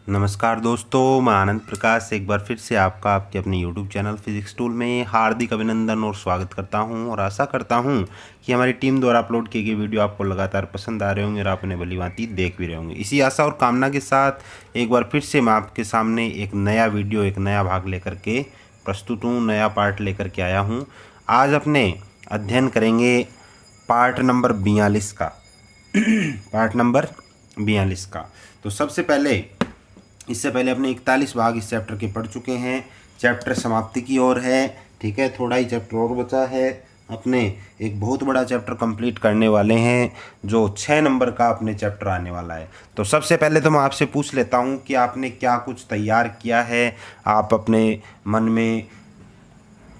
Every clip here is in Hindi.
नमस्कार दोस्तों, मैं आनंद प्रकाश एक बार फिर से आपका आपके अपने यूट्यूब चैनल फिजिक्स टूल में हार्दिक अभिनंदन और स्वागत करता हूं और आशा करता हूं कि हमारी टीम द्वारा अपलोड किए गए वीडियो आपको लगातार पसंद आ रहे होंगे और आप उन्हें भलीभांति देख भी रहे होंगे। इसी आशा और कामना के साथ एक बार फिर से मैं आपके सामने एक नया वीडियो, एक नया भाग लेकर के प्रस्तुत हूँ, नया पार्ट लेकर के आया हूँ। आज अपने अध्ययन करेंगे पार्ट नंबर 42 का पार्ट नंबर 42 का। तो सबसे पहले इससे पहले अपने 41 भाग इस चैप्टर के पढ़ चुके हैं। चैप्टर समाप्ति की ओर है, ठीक है। थोड़ा ही चैप्टर और बचा है, अपने एक बहुत बड़ा चैप्टर कंप्लीट करने वाले हैं जो 6 नंबर का अपने चैप्टर आने वाला है। तो सबसे पहले तो मैं आपसे पूछ लेता हूं कि आपने क्या कुछ तैयार किया है। आप अपने मन में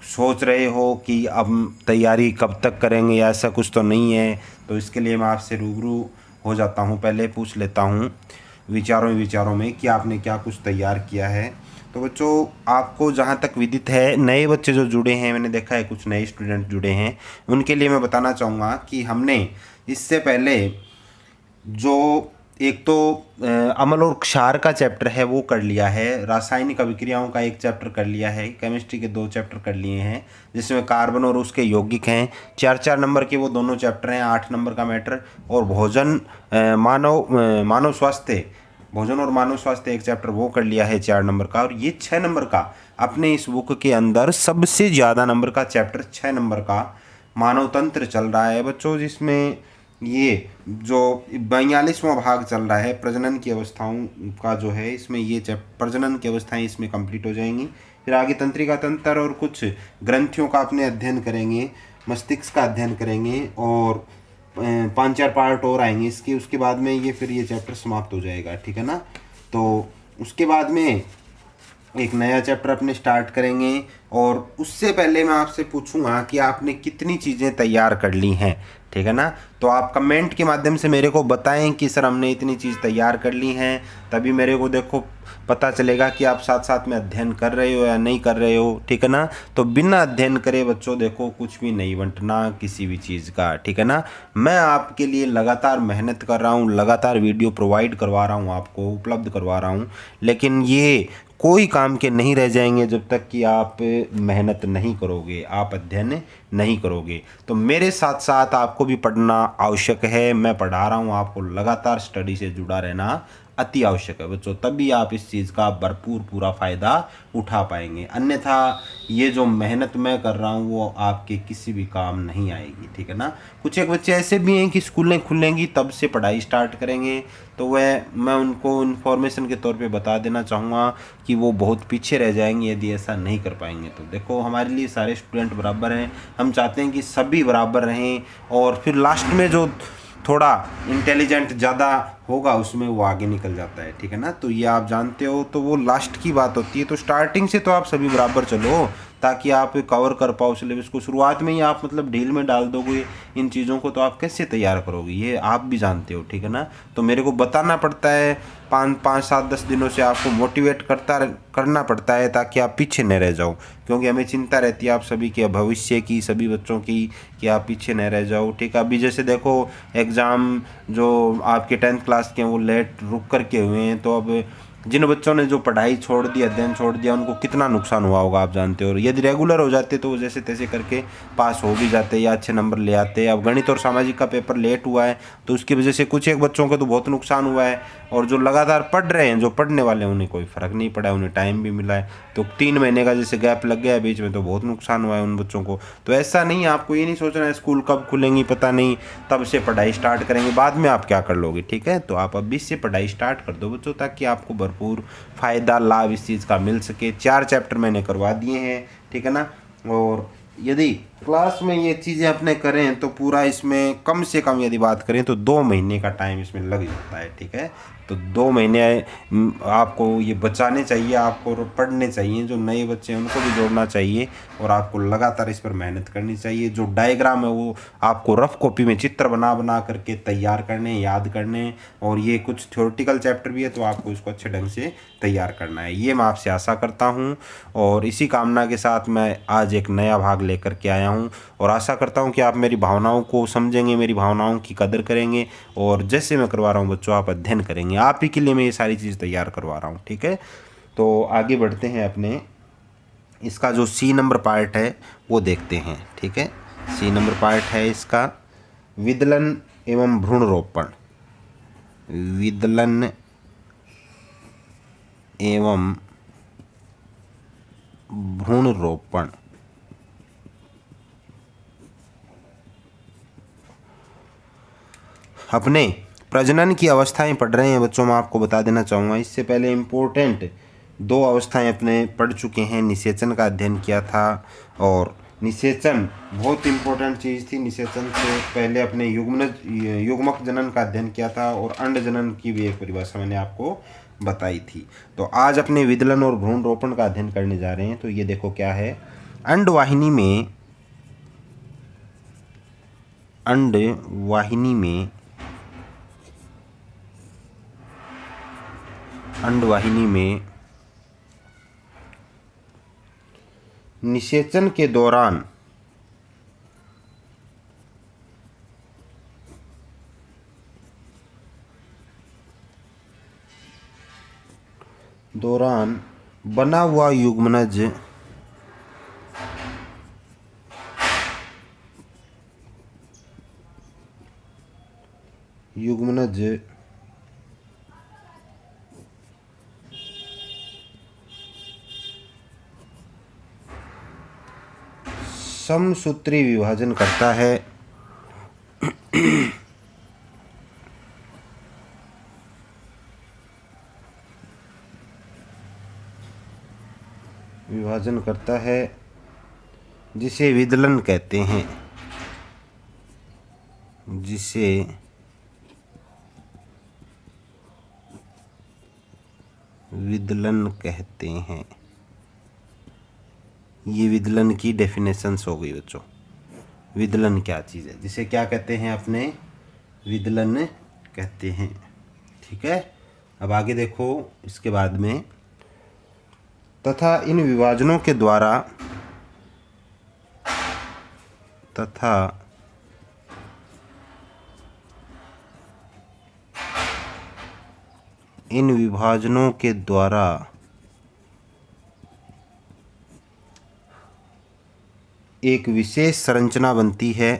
सोच रहे हो कि अब तैयारी कब तक करेंगे, या ऐसा कुछ तो नहीं है। तो इसके लिए मैं आपसे रूबरू हो जाता हूँ, पहले पूछ लेता हूँ विचारों में कि आपने क्या कुछ तैयार किया है। तो बच्चों, आपको जहाँ तक विदित है, नए बच्चे जो जुड़े हैं, मैंने देखा है कुछ नए स्टूडेंट जुड़े हैं, उनके लिए मैं बताना चाहूँगा कि हमने इससे पहले जो एक तो अम्ल और क्षार का चैप्टर है वो कर लिया है, रासायनिक अभिक्रियाओं का एक चैप्टर कर लिया है, केमिस्ट्री के 2 चैप्टर कर लिए हैं जिसमें कार्बन और उसके यौगिक हैं। 4-4 नंबर के वो दोनों चैप्टर हैं, 8 नंबर का मैटर। और भोजन मानव स्वास्थ्य, भोजन और मानव स्वास्थ्य एक चैप्टर वो कर लिया है 4 नंबर का। और ये 6 नंबर का अपने इस बुक के अंदर सबसे ज़्यादा नंबर का चैप्टर 6 नंबर का मानव तंत्र चल रहा है बच्चों, जिसमें ये जो 42वां भाग चल रहा है प्रजनन की अवस्थाओं का जो है, इसमें ये प्रजनन की अवस्थाएं इसमें कंप्लीट हो जाएंगी। फिर आगे तंत्रिका तंत्र और कुछ ग्रंथियों का अपने अध्ययन करेंगे, मस्तिष्क का अध्ययन करेंगे और 5-4 पार्ट और आएंगे इसके। उसके बाद में ये फिर ये चैप्टर समाप्त हो जाएगा, ठीक है ना। तो उसके बाद में एक नया चैप्टर अपने स्टार्ट करेंगे। और उससे पहले मैं आपसे पूछूंगा कि आपने कितनी चीज़ें तैयार कर ली हैं, ठीक है ना। तो आप कमेंट के माध्यम से मेरे को बताएं कि सर हमने इतनी चीज़ तैयार कर ली हैं, तभी मेरे को देखो पता चलेगा कि आप साथ साथ में अध्ययन कर रहे हो या नहीं कर रहे हो, ठीक है ना। तो बिना अध्ययन करे बच्चों देखो कुछ भी नहीं बंटना किसी भी चीज़ का, ठीक है ना। मैं आपके लिए लगातार मेहनत कर रहा हूँ, लगातार वीडियो प्रोवाइड करवा रहा हूँ, आपको उपलब्ध करवा रहा हूँ, लेकिन ये कोई काम के नहीं रह जाएंगे जब तक कि आप मेहनत नहीं करोगे, आप अध्ययन नहीं करोगे। तो मेरे साथ साथ आपको भी पढ़ना आवश्यक है, मैं पढ़ा रहा हूँ आपको, लगातार स्टडी से जुड़ा रहना अति आवश्यक है बच्चों, तभी आप इस चीज़ का भरपूर पूरा फ़ायदा उठा पाएंगे। अन्यथा ये जो मेहनत मैं कर रहा हूँ वो आपके किसी भी काम नहीं आएगी, ठीक है ना। कुछ एक बच्चे ऐसे भी हैं कि स्कूलें खुलेंगी तब से पढ़ाई स्टार्ट करेंगे, तो वह मैं उनको इन्फॉर्मेशन के तौर पे बता देना चाहूँगा कि वो बहुत पीछे रह जाएंगे यदि ऐसा नहीं कर पाएंगे। तो देखो, हमारे लिए सारे स्टूडेंट बराबर हैं, हम चाहते हैं कि सभी बराबर रहें, और फिर लास्ट में जो थोड़ा इंटेलिजेंट ज़्यादा होगा उसमें वो आगे निकल जाता है, ठीक है ना। तो ये आप जानते हो, तो वो लास्ट की बात होती है। तो स्टार्टिंग से तो आप सभी बराबर चलो ताकि आप कवर कर पाओ सिलेबस को। शुरुआत में ही आप मतलब ढील में डाल दोगे इन चीज़ों को, तो आप कैसे तैयार करोगे, ये आप भी जानते हो, ठीक है ना। तो मेरे को बताना पड़ता है, 5-7-10 दिनों से आपको मोटिवेट करना पड़ता है ताकि आप पीछे न रह जाओ, क्योंकि हमें चिंता रहती है आप सभी के भविष्य की, सभी बच्चों की, कि आप पीछे न रह जाओ, ठीक है। अभी जैसे देखो एग्ज़ाम जो आपके 10th क्लास के हैं वो लेट रुक करके हुए हैं, तो अब जिन बच्चों ने जो पढ़ाई छोड़ दी, अध्ययन छोड़ दिया, उनको कितना नुकसान हुआ होगा आप जानते हो। यदि रेगुलर हो जाते तो वो जैसे तैसे करके पास हो भी जाते या अच्छे नंबर ले आते। अब गणित और सामाजिक का पेपर लेट हुआ है तो उसकी वजह से कुछ एक बच्चों को तो बहुत नुकसान हुआ है, और जो लगातार पढ़ रहे हैं, जो पढ़ने वाले हैं, उन्हें कोई फ़र्क नहीं पड़ा है, उन्हें टाइम भी मिला है। तो 3 महीने का जैसे गैप लग गया है बीच में, तो बहुत नुकसान हुआ है उन बच्चों को। तो ऐसा नहीं है, आपको ये नहीं सोचना है स्कूल कब खुलेंगी पता नहीं, तब से पढ़ाई स्टार्ट करेंगे, बाद में आप क्या कर लोगे, ठीक है। तो आप अभी से पढ़ाई स्टार्ट कर दो बच्चों, ताकि आपको भरपूर फ़ायदा लाभ इस चीज़ का मिल सके। 4 चैप्टर मैंने करवा दिए हैं, ठीक है ना। और यदि क्लास में ये चीज़ें अपने करें तो पूरा इसमें कम से कम यदि बात करें तो 2 महीने का टाइम इसमें लग जाता है, ठीक है। तो 2 महीने आपको ये बचाने चाहिए, आपको पढ़ने चाहिए, जो नए बच्चे हैं उनको भी जोड़ना चाहिए, और आपको लगातार इस पर मेहनत करनी चाहिए। जो डायग्राम है वो आपको रफ कॉपी में चित्र बना बना करके तैयार करने, याद करने, और ये कुछ थ्योरेटिकल चैप्टर भी है तो आपको इसको अच्छे ढंग से तैयार करना है, ये मैं आपसे आशा करता हूँ। और इसी कामना के साथ मैं आज एक नया भाग लेकर के आया हूँ और आशा करता हूँ कि आप मेरी भावनाओं को समझेंगे, मेरी भावनाओं की कदर करेंगे और जैसे मैं करवा रहा हूँ बच्चों आप अध्ययन करेंगे। आप ही के लिए मैं ये सारी चीज़ तैयार करवा रहा हूँ, ठीक है। तो आगे बढ़ते हैं, अपने इसका जो सी नंबर पार्ट है वो देखते हैं, ठीक है। सी नंबर पार्ट है इसका विदलन एवं भ्रूण रोपण। विदलन एवं भ्रूण रोपण। अपने प्रजनन की अवस्थाएं पढ़ रहे हैं बच्चों, मैं आपको बता देना चाहूँगा। इससे पहले इम्पोर्टेंट 2 अवस्थाएं अपने पढ़ चुके हैं। निषेचन का अध्ययन किया था और निषेचन बहुत इंपॉर्टेंट चीज़ थी। निषेचन से पहले अपने युग्मक जनन का अध्ययन किया था और अंड जनन की भी एक परिभाषा मैंने आपको बताई थी। तो आज अपने विदलन और भ्रूण रोपण का अध्ययन करने जा रहे हैं। तो ये देखो क्या है, अंडवाहिनी में निषेचन के दौरान बना हुआ युग्मनज समसूत्री विभाजन करता है। जिसे विदलन कहते हैं, ये विदलन की डेफिनेशंस हो गई बच्चों। विदलन क्या चीज़ है, जिसे क्या कहते हैं, अपने विदलन कहते हैं, ठीक है। अब आगे देखो इसके बाद में, तथा इन विभाजनों के द्वारा एक विशेष संरचना बनती है।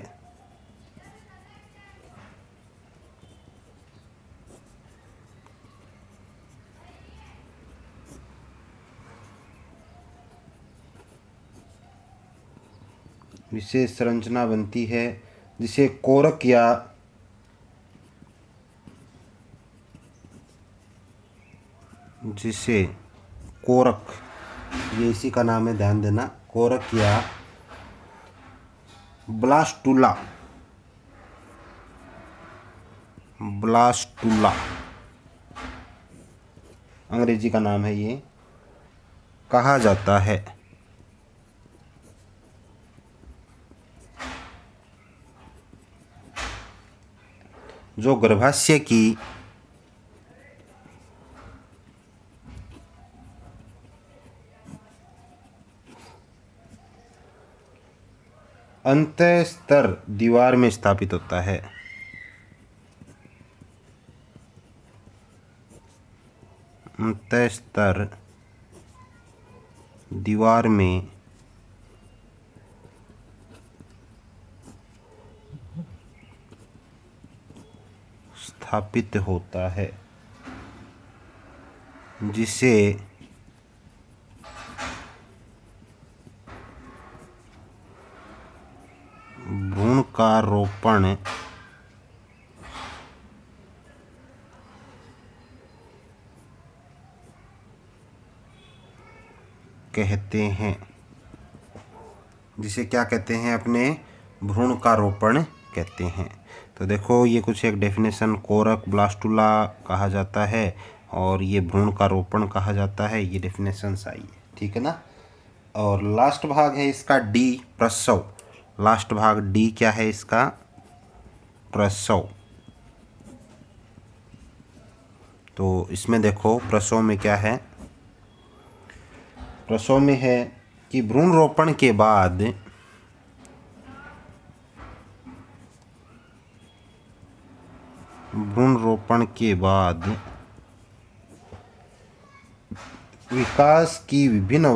जिसे कोरक या ये इसी का नाम है, ध्यान देना, कोरक या ब्लास्टुला अंग्रेजी का नाम है, ये कहा जाता है। जो गर्भाशय की अंतःस्तर दीवार में स्थापित होता है। अंतःस्तर दीवार में स्थापित होता है, जिसे भ्रूण का रोपण कहते हैं। जिसे क्या कहते हैं, अपने भ्रूण का रोपण कहते हैं। तो देखो ये कुछ एक डेफिनेशन, कोरक ब्लास्टुला कहा जाता है और ये भ्रूण का रोपण कहा जाता है, ये डेफिनेशंस आई है, ठीक है ना। और लास्ट भाग है इसका डी, प्रसव। लास्ट भाग डी क्या है इसका, प्रसव। तो इसमें देखो प्रसव में क्या है, प्रसव में है कि भ्रूण रोपण के बाद रोपण के बाद विकास की विभिन्न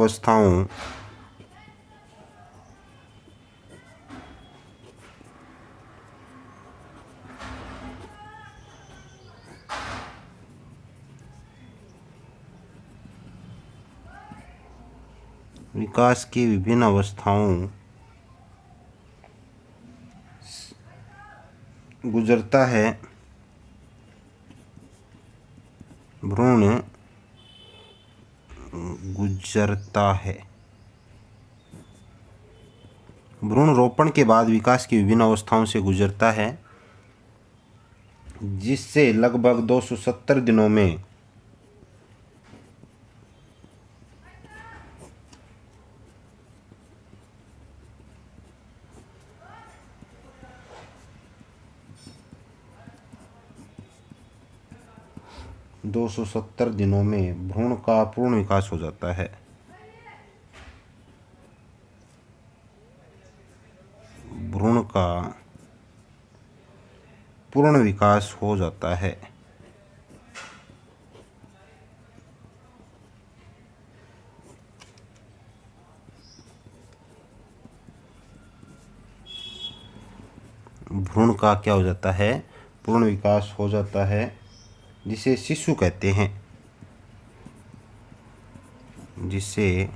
अवस्थाओं गुजरता है भ्रूण गुजरता है। भ्रूण रोपण के बाद विकास की विभिन्न अवस्थाओं से गुजरता है, जिससे लगभग 270 दिनों में भ्रूण का पूर्ण विकास हो जाता है। भ्रूण का पूर्ण विकास हो जाता है। भ्रूण का क्या हो जाता है? पूर्ण विकास हो जाता है, जिसे शिशु कहते हैं। जिसे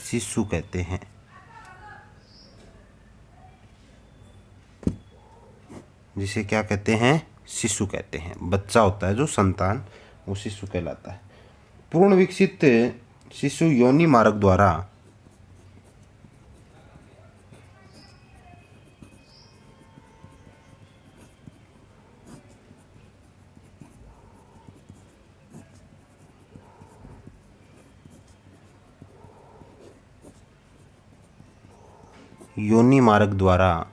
शिशु कहते हैं। जिसे क्या कहते हैं? शिशु कहते हैं। बच्चा होता है जो संतान, वो शिशु कहलाता है। पूर्ण विकसित शिशु योनि मार्ग द्वारा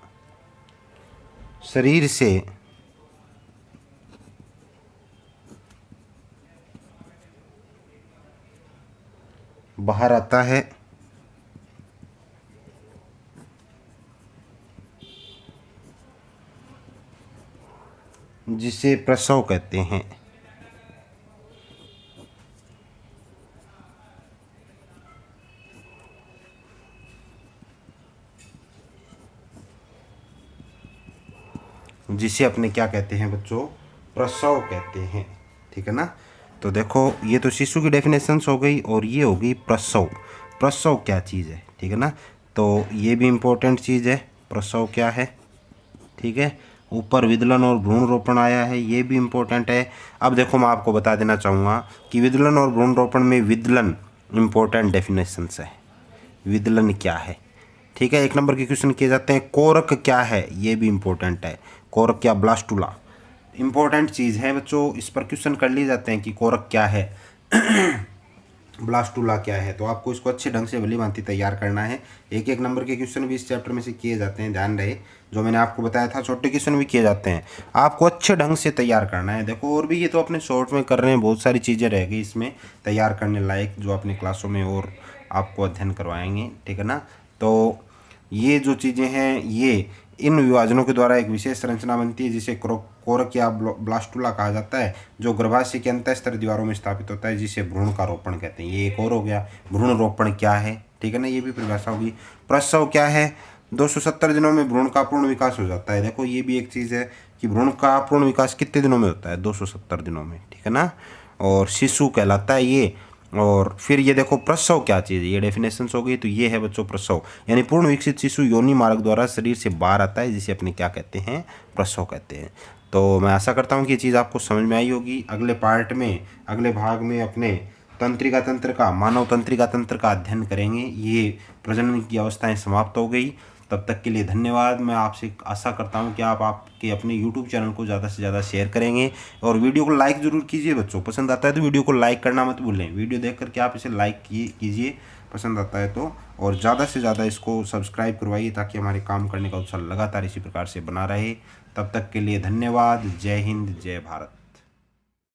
शरीर से बाहर आता है, जिसे प्रसव कहते हैं। जिसे अपने क्या कहते हैं बच्चों? प्रसव कहते हैं। ठीक है ना। तो देखो, ये तो शिशु की डेफिनेशंस हो गई और ये हो गई प्रसव। प्रसव क्या चीज़ है? ठीक है ना। तो ये भी इम्पोर्टेंट चीज़ है, प्रसव क्या है। ठीक है। ऊपर विदलन और भ्रूण रोपण आया है, ये भी इम्पोर्टेंट है। अब देखो, मैं आपको बता देना चाहूँगा कि विदलन और भ्रूण रोपण में विदलन इम्पोर्टेंट डेफिनेशंस है। विदलन क्या है? ठीक है। 1 नंबर के क्वेश्चन किए जाते हैं। कोरक क्या है? ये भी इम्पोर्टेंट है। कोरक क्या? ब्लास्टुला इम्पोर्टेंट चीज़ है बच्चों, इस पर क्वेश्चन कर लिए जाते हैं कि कोरक क्या है, ब्लास्टुला क्या है। तो आपको इसको अच्छे ढंग से भली भांति तैयार करना है। 1 नंबर के क्वेश्चन भी इस चैप्टर में से किए जाते हैं, ध्यान रहे। जो मैंने आपको बताया था, छोटे क्वेश्चन भी किए जाते हैं, आपको अच्छे ढंग से तैयार करना है। देखो, और भी ये तो अपने शॉर्ट में कर रहे हैं, बहुत सारी चीज़ें रह गई इसमें तैयार करने लायक, जो अपनी क्लासों में और आपको अध्ययन करवाएंगे। ठीक है ना। तो ये जो चीज़ें हैं, ये इन विभाजनों के द्वारा एक विशेष संरचना बनती है, जिसे कोरक या ब्लास्टुला कहा जाता है, जो गर्भाशय के अंतःस्तर दीवारों में स्थापित होता है, जिसे भ्रूण का रोपण कहते हैं। ये एक और हो गया। भ्रूण रोपण क्या है? ठीक है ना। ये भी परिभाषा होगी। प्रसव क्या है? 270 दिनों में भ्रूण का पूर्ण विकास हो जाता है। देखो, ये भी एक चीज़ है कि भ्रूण का पूर्ण विकास कितने दिनों में होता है? 270 दिनों में। ठीक है ना। और शिशु कहलाता है ये। और फिर ये देखो, प्रसव क्या चीज़ है? ये डेफिनेशंस हो गई। तो ये है बच्चों प्रसव, यानी पूर्ण विकसित शिशु योनि मार्ग द्वारा शरीर से बाहर आता है, जिसे अपने क्या कहते हैं? प्रसव कहते हैं। तो मैं आशा करता हूँ कि ये चीज़ आपको समझ में आई होगी। अगले पार्ट में, अगले भाग में अपने तंत्रिका तंत्र का, मानव तंत्रिका तंत्र का अध्ययन करेंगे। ये प्रजनन की अवस्थाएं समाप्त हो गई। तब तक के लिए धन्यवाद। मैं आपसे आशा करता हूं कि आप आपके अपने YouTube चैनल को ज़्यादा से ज़्यादा शेयर करेंगे और वीडियो को लाइक ज़रूर कीजिए बच्चों। पसंद आता है तो वीडियो को लाइक करना मत भूलें। वीडियो देख करके आप इसे लाइक कीजिए पसंद आता है तो, और ज़्यादा से ज़्यादा इसको सब्सक्राइब करवाइए, ताकि हमारे काम करने का उत्साह लगातार इसी प्रकार से बना रहे। तब तक के लिए धन्यवाद। जय हिंद, जय भारत।